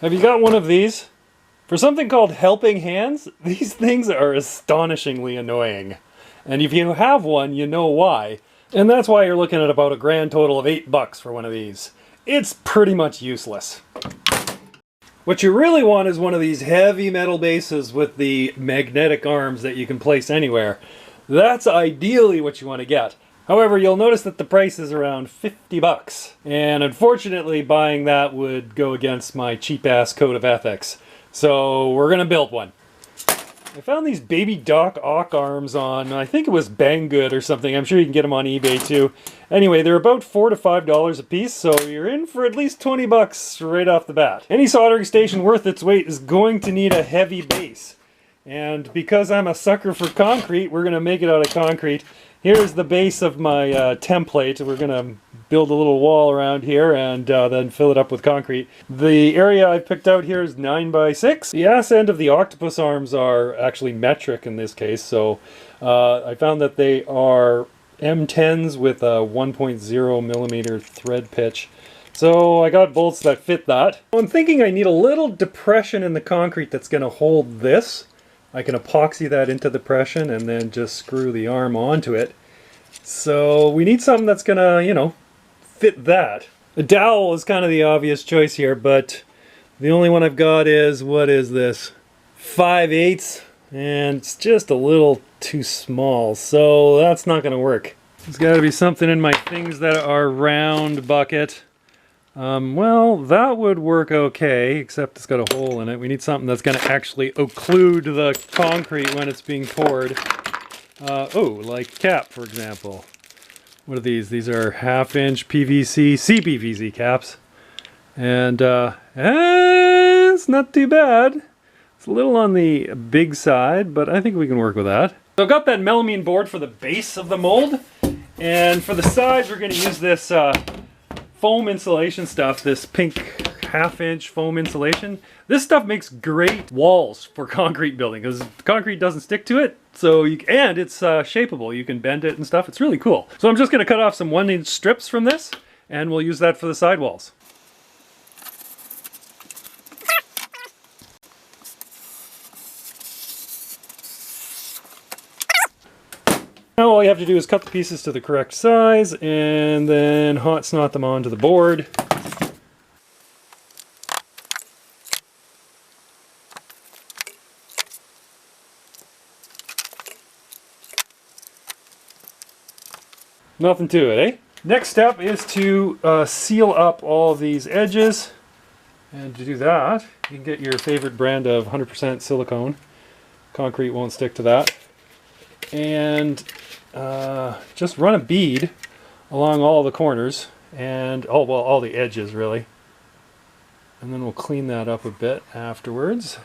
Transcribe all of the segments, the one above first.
Have you got one of these? For something called helping hands, these things are astonishingly annoying. And if you have one, you know why. And that's why you're looking at about a grand total of $8 for one of these. It's pretty much useless. What you really want is one of these heavy metal bases with the magnetic arms that you can place anywhere. That's ideally what you want to get. However, you'll notice that the price is around $50. And unfortunately, buying that would go against my cheap-ass code of ethics. So we're gonna build one. I found these baby Doc Ock arms on, I think it was Banggood or something. I'm sure you can get them on eBay too. Anyway, they're about $4 to $5 a piece, so you're in for at least 20 bucks right off the bat. Any soldering station worth its weight is going to need a heavy base. And because I'm a sucker for concrete, we're gonna make it out of concrete. Here's the base of my template. We're gonna build a little wall around here and then fill it up with concrete. The area I picked out here is 9 by 6. The ass end of the octopus arms are actually metric in this case, so I found that they are M10s with a 1.0 millimeter thread pitch. So I got bolts that fit that. I'm thinking I need a little depression in the concrete that's gonna hold this. I can epoxy that into the depression and then just screw the arm onto it. So we need something that's gonna, you know, fit that. A dowel is kind of the obvious choice here, but the only one I've got is, what is this? 5/8, and it's just a little too small, so that's not gonna work. There's gotta be something in my things that are round bucket. Well, that would work okay, except it's got a hole in it. We need something that's going to actually occlude the concrete when it's being poured. Oh, like cap, for example. What are these? These are 1/2-inch PVC, CPVC caps. And it's not too bad. It's a little on the big side, but I think we can work with that. So I've got that melamine board for the base of the mold. And for the sides, we're going to use this foam insulation stuff, this pink 1/2-inch foam insulation. This stuff makes great walls for concrete building because concrete doesn't stick to it. So and it's shapeable. You can bend it and stuff. It's really cool. So I'm just going to cut off some 1-inch strips from this, and we'll use that for the sidewalls. Now all you have to do is cut the pieces to the correct size and then hot snot them onto the board. Nothing to it, eh? Next step is to seal up all these edges. And to do that, you can get your favorite brand of 100% silicone. Concrete won't stick to that. And just run a bead along all the corners and all the edges really, and then we'll clean that up a bit afterwards.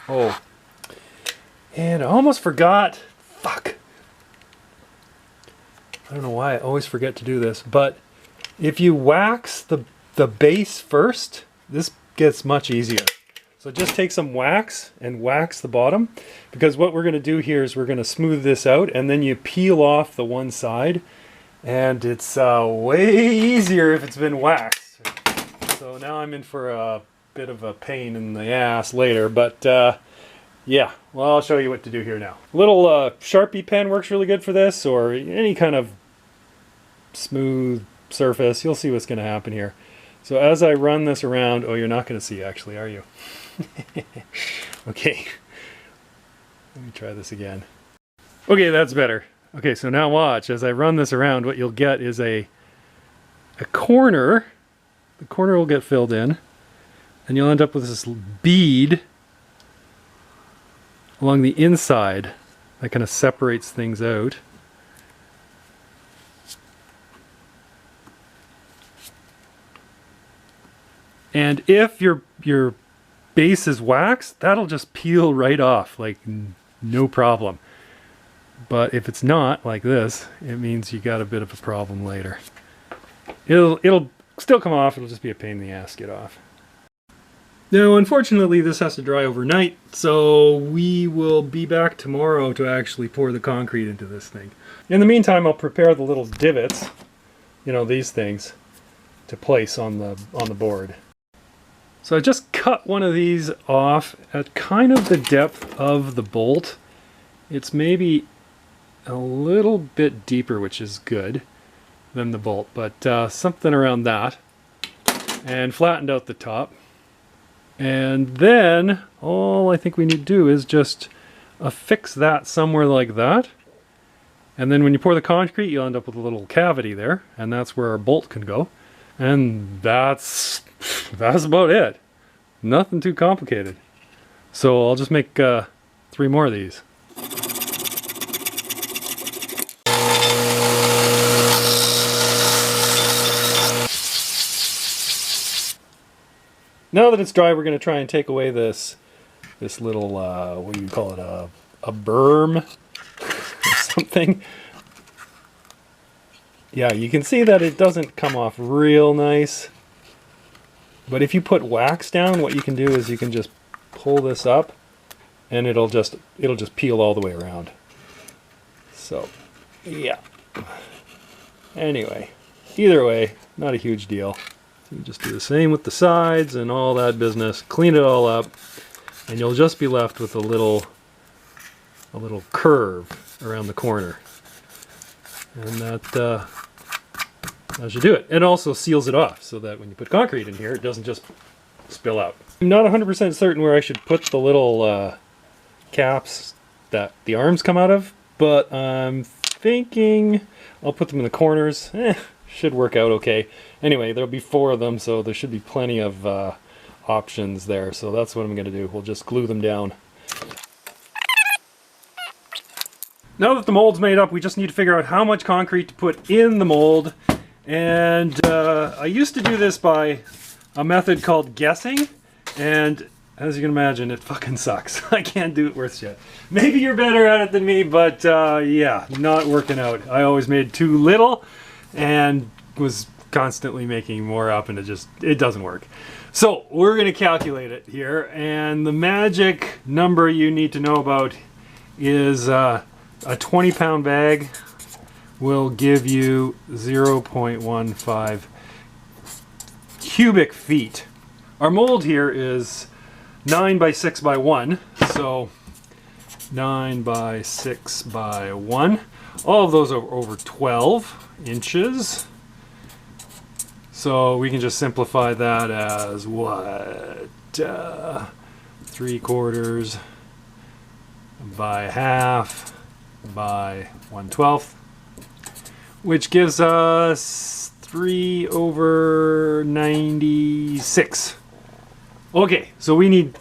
Oh, and I almost forgot, fuck, I don't know why I always forget to do this, but if you wax the base first, this gets much easier. So just take some wax and wax the bottom, because what we're going to do here is we're going to smooth this out and then you peel off the one side, and it's way easier if it's been waxed. So now I'm in for a bit of a pain in the ass later, but yeah, well, I'll show you what to do here now. A little Sharpie pen works really good for this, or any kind of smooth surface. You'll see what's going to happen here. So as I run this around, oh, you're not going to see actually, are you? Okay, let me try this again. Okay, that's better. Okay, so now watch. As I run this around, what you'll get is a corner. The corner will get filled in, and you'll end up with this bead along the inside that kind of separates things out. And if your base is waxed, that'll just peel right off, like no problem. But if it's not like this, it means you got a bit of a problem later. It'll still come off, it'll just be a pain in the ass to get off. Now, unfortunately, this has to dry overnight, so we will be back tomorrow to actually pour the concrete into this thing. In the meantime, I'll prepare the little divots, you know, these things, to place on the board. So I just cut one of these off at kind of the depth of the bolt. It's maybe a little bit deeper, which is good, than the bolt, but something around that. And flattened out the top. And then all I think we need to do is just affix that somewhere like that. And then when you pour the concrete, you'll end up with a little cavity there, and that's where our bolt can go. And that's about it. Nothing too complicated. So I'll just make 3 more of these. Now that it's dry, we're going to try and take away this little, what do you call it, a berm or something. Yeah, you can see that it doesn't come off real nice. But if you put wax down, what you can do is you can just pull this up and it'll just peel all the way around. So, yeah. Anyway, either way, not a huge deal. You just do the same with the sides and all that business. Clean it all up, and you'll just be left with a little curve around the corner. And that should do it. It also seals it off so that when you put concrete in here, it doesn't just spill out. I'm not 100% certain where I should put the little caps that the arms come out of, but I'm thinking I'll put them in the corners. Should work out okay. Anyway, there'll be 4 of them, so there should be plenty of options there. So that's what I'm going to do. We'll just glue them down. Now that the mold's made up, we just need to figure out how much concrete to put in the mold. And I used to do this by a method called guessing, and as you can imagine, it fucking sucks. I can't do it worth shit. Maybe you're better at it than me, but yeah, not working out. I always made too little and was constantly making more up, and it doesn't work. So we're going to calculate it here, and the magic number you need to know about is a 20-pound bag will give you 0.15 cubic feet. Our mold here is 9 by 6 by 1, so 9 by 6 by 1. All of those are over 12 inches. So we can just simplify that as what? 3/4 by half by 1/12, which gives us 3/96. Okay, so we need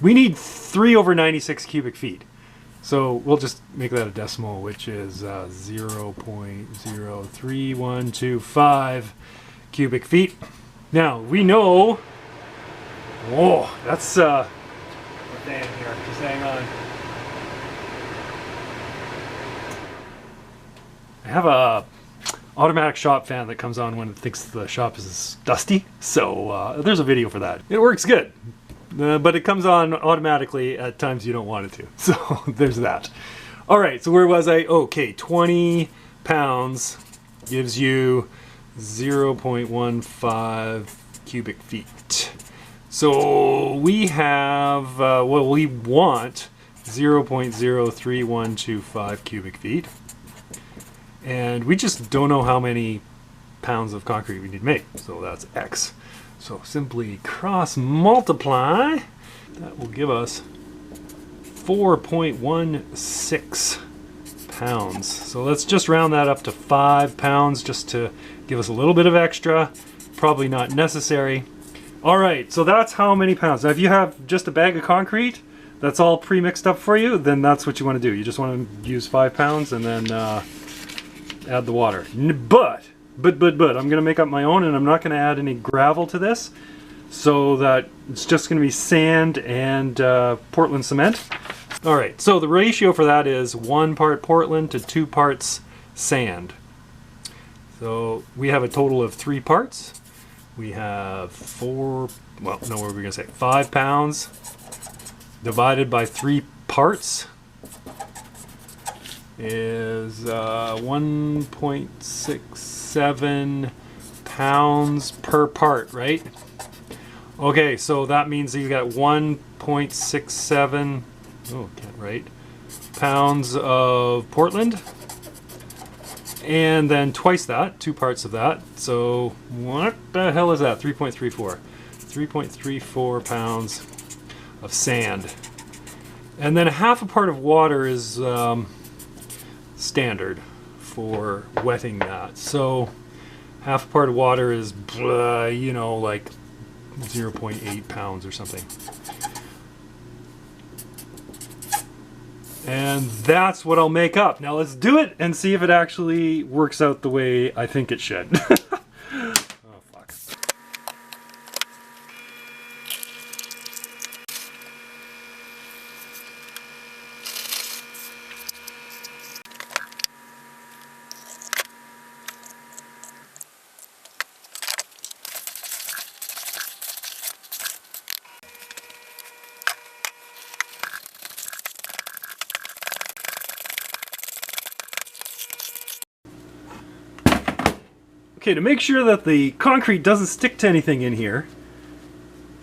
3/96 cubic feet. So we'll just make that a decimal, which is 0.03125 cubic feet. Now we know. Whoa, that's we're staying here. Just hang on. I have a automatic shop fan that comes on when it thinks the shop is dusty. So there's a video for that. It works good. But it comes on automatically at times you don't want it to. So there's that. All right, so where was I? Okay, 20 pounds gives you 0.15 cubic feet. So we have, well, we want 0.03125 cubic feet. And we just don't know how many pounds of concrete we need to make. So that's X. So simply cross multiply. That will give us 4.16 pounds. So let's just round that up to 5 pounds just to give us a little bit of extra. Probably not necessary. All right, so that's how many pounds. Now if you have just a bag of concrete that's all pre-mixed up for you, then that's what you want to do. You just want to use 5 pounds and then add the water. But I'm going to make up my own, and I'm not going to add any gravel to this, so that it's just going to be sand and Portland cement. All right, so the ratio for that is 1 part Portland to 2 parts sand. So we have a total of 3 parts. We have 5 pounds divided by 3 parts is 1.67 pounds per part, right? Okay, so that means that you got 1.67, oh, can't write, pounds of Portland. And then twice that, 2 parts of that. So what the hell is that? 3.34. 3.34 pounds of sand. And then half a part of water is standard for wetting that. So half a part of water is, you know, like 0.8 pounds or something. And that's what I'll make up. Now let's do it and see if it actually works out the way I think it should. Oh, fuck. Okay, to make sure that the concrete doesn't stick to anything in here,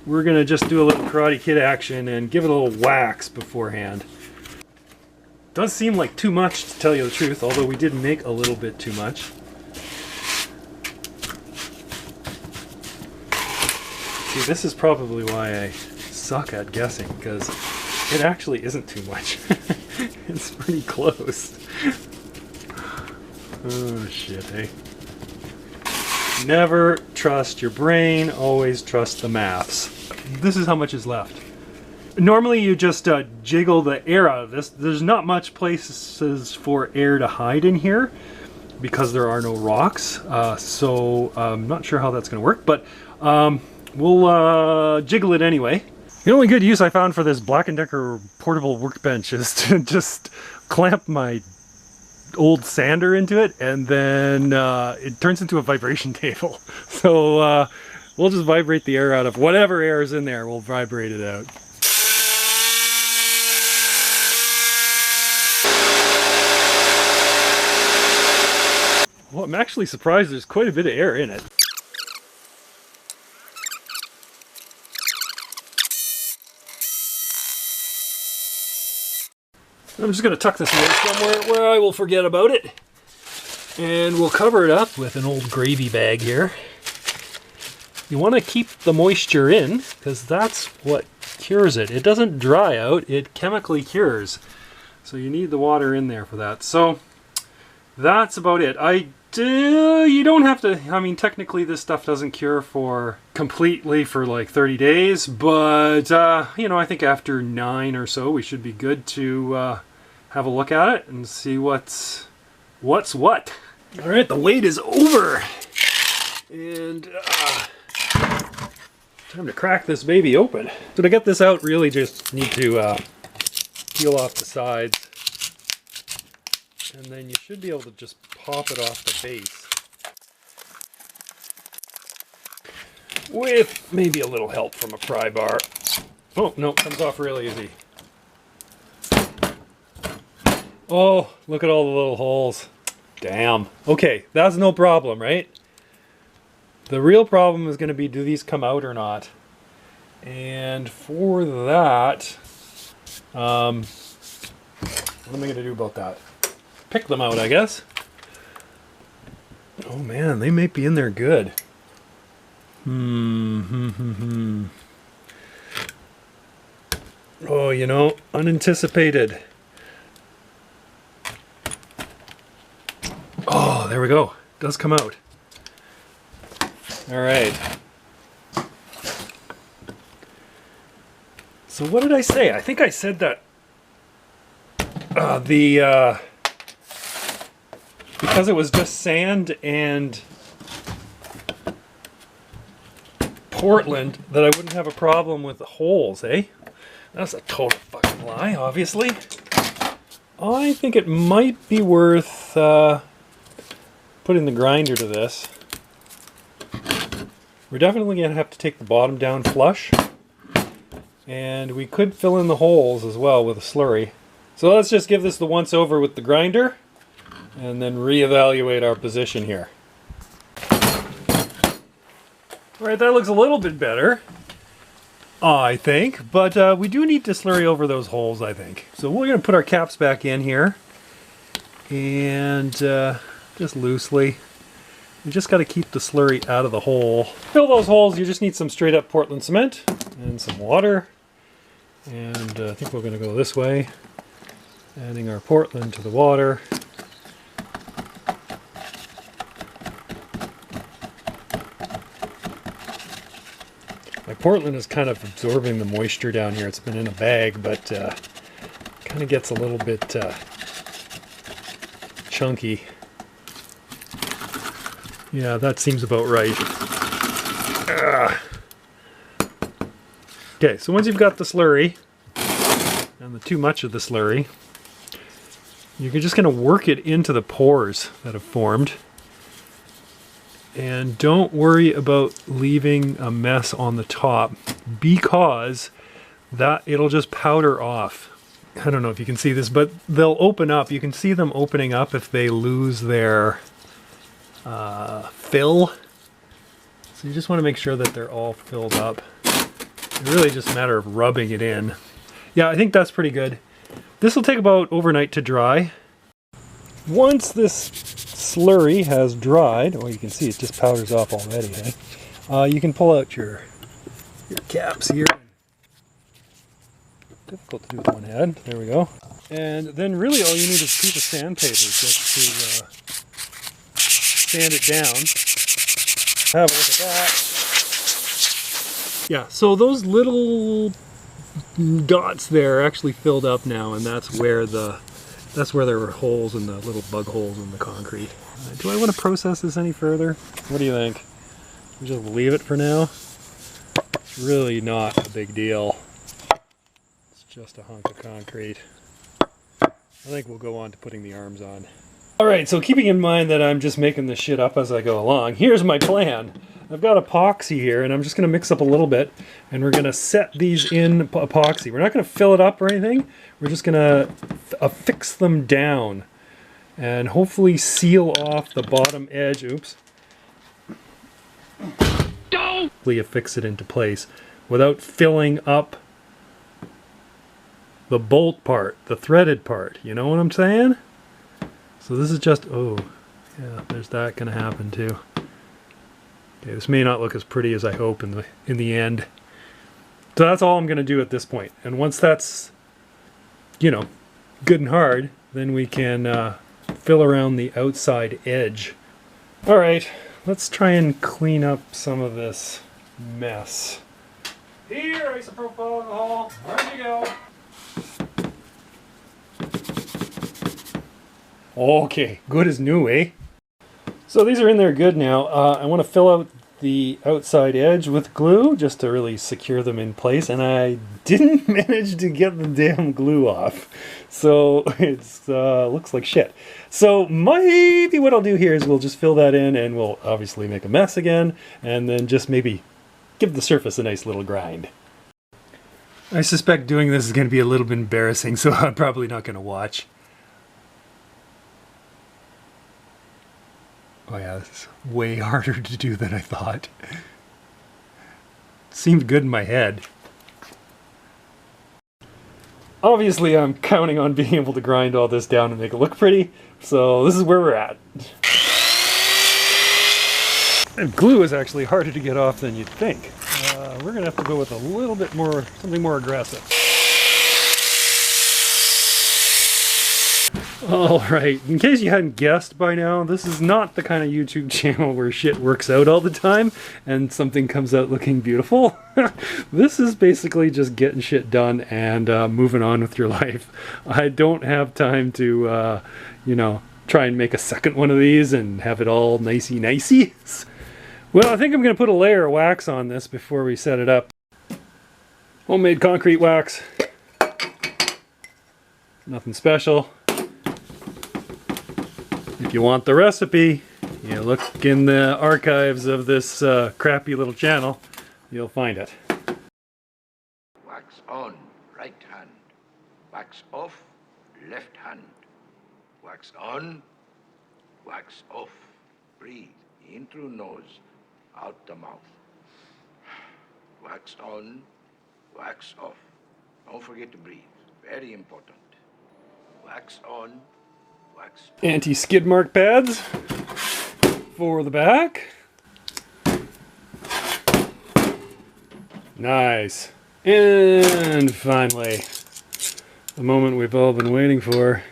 we're gonna just do a little Karate Kid action and give it a little wax beforehand. Does seem like too much, to tell you the truth, although we did make a little bit too much. See, this is probably why I suck at guessing, because it actually isn't too much. It's pretty close. Oh shit, hey. Never trust your brain, always trust the maths. This is how much is left. Normally you just jiggle the air out of this. There's not much places for air to hide in here because there are no rocks. So I'm not sure how that's going to work, but we'll jiggle it anyway. The only good use I found for this Black & Decker portable workbench is to just clamp my old sander into it, and then it turns into a vibration table. So we'll just vibrate the air out of whatever air is in there. We'll vibrate it out. Well, I'm actually surprised there's quite a bit of air in it. I'm just going to tuck this away somewhere where I will forget about it. And we'll cover it up with an old gravy bag here. You want to keep the moisture in, because that's what cures it. It doesn't dry out, it chemically cures. So you need the water in there for that. So that's about it. You don't have to, I mean, technically this stuff doesn't cure completely for like 30 days, but you know, I think after 9 or so we should be good to have a look at it and see what's what. All right, the wait is over, and time to crack this baby open. So to get this out, really just need to peel off the sides, and then you should be able to just pop it off the base with maybe a little help from a pry bar. Oh no, it comes off real easy. Oh, look at all the little holes. Damn. Okay, that's no problem, right? The real problem is going to be, do these come out or not? And for that, what am I going to do about that? Pick them out, I guess. Oh man, they may be in there good. Oh, you know, unanticipated. Oh, there we go. It does come out. All right. So what did I say? I think I said that because it was just sand and Portland, that I wouldn't have a problem with the holes, eh? That's a total fucking lie, obviously. I think it might be worth putting the grinder to this. We're definitely going to have to take the bottom down flush. And we could fill in the holes as well with a slurry. So let's just give this the once over with the grinder, and then reevaluate our position here. All right, that looks a little bit better, I think. But we do need to slurry over those holes, I think. So we're going to put our caps back in here. And just loosely. You just got to keep the slurry out of the hole. Fill those holes, you just need some straight up Portland cement and some water. And I think we're going to go this way. Adding our Portland to the water. My Portland is kind of absorbing the moisture down here. It's been in a bag, but kind of gets a little bit chunky. Yeah, that seems about right. Okay, so once you've got the slurry, and the too much of the slurry, you're just going to work it into the pores that have formed. And don't worry about leaving a mess on the top, because that it'll just powder off. I don't know if you can see this, but they'll open up. You can see them opening up if they lose their fill. So you just want to make sure that they're all filled up. It's really just a matter of rubbing it in. Yeah, I think that's pretty good. This will take about overnight to dry. Once this slurry has dried, oh, you can see it just powders off already, eh? You can pull out your caps here. Difficult to do with one hand. There we go. And then really all you need is a piece of sandpaper just to sand it down. Have a look at that. Yeah, so those little dots there are actually filled up now, and that's where there were holes in the little bug holes in the concrete. Do I want to process this any further? What do you think? We just leave it for now? It's really not a big deal. It's just a hunk of concrete. I think we'll go on to putting the arms on. Alright, so keeping in mind that I'm just making this shit up as I go along, here's my plan. I've got epoxy here, and I'm just going to mix up a little bit, and we're going to set these in epoxy. We're not going to fill it up or anything. We're just going to affix them down and hopefully seal off the bottom edge. Oops. Affix it into place without filling up the bolt part, the threaded part. You know what I'm saying? So this is just, oh, yeah, there's that going to happen too. Okay, this may not look as pretty as I hope in the end. So that's all I'm going to do at this point. And once that's, you know, good and hard, then we can fill around the outside edge. All right, let's try and clean up some of this mess. Here, isopropyl alcohol, where'd you go? Okay, good as new, eh? So these are in there good now. I want to fill out the outside edge with glue just to really secure them in place, and I didn't manage to get the damn glue off. So it's looks like shit. So maybe what I'll do here is we'll just fill that in, and we'll obviously make a mess again, and then just maybe give the surface a nice little grind. I suspect doing this is going to be a little bit embarrassing, so I'm probably not going to watch. Oh yeah, this is way harder to do than I thought. Seemed good in my head. Obviously I'm counting on being able to grind all this down and make it look pretty, so this is where we're at. And glue is actually harder to get off than you'd think. We're gonna have to go with a little bit more, something more aggressive. Alright, in case you hadn't guessed by now, this is not the kind of YouTube channel where shit works out all the time and something comes out looking beautiful. This is basically just getting shit done and moving on with your life. I don't have time to, you know, try and make a second one of these and have it all nicey-nicey. Well, I think I'm going to put a layer of wax on this before we set it up. Homemade concrete wax. Nothing special. If you want the recipe, you look in the archives of this crappy little channel, you'll find it. Wax on, right hand. Wax off, left hand. Wax on, wax off. Breathe in through nose, out the mouth. Wax on, wax off. Don't forget to breathe. Very important. Wax on, wax off. Anti-skid mark pads for the back. Nice. And finally, the moment we've all been waiting for.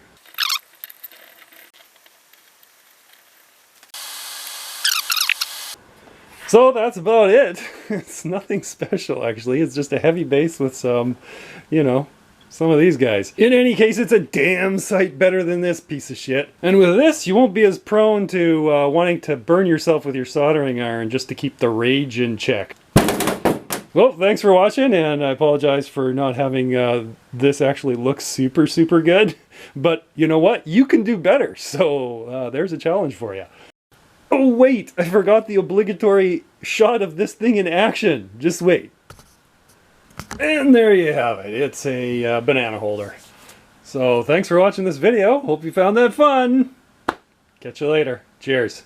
So that's about it. It's nothing special, actually. It's just a heavy base with some, you know, some of these guys. In any case, it's a damn sight better than this piece of shit. And with this, you won't be as prone to wanting to burn yourself with your soldering iron just to keep the rage in check. Well, thanks for watching, and I apologize for not having this actually look super, super good. But you know what? You can do better. So there's a challenge for you. Oh wait, I forgot the obligatory shot of this thing in action. Just wait. And there you have it. It's a banana holder. So thanks for watching this video. Hope you found that fun. Catch you later. Cheers.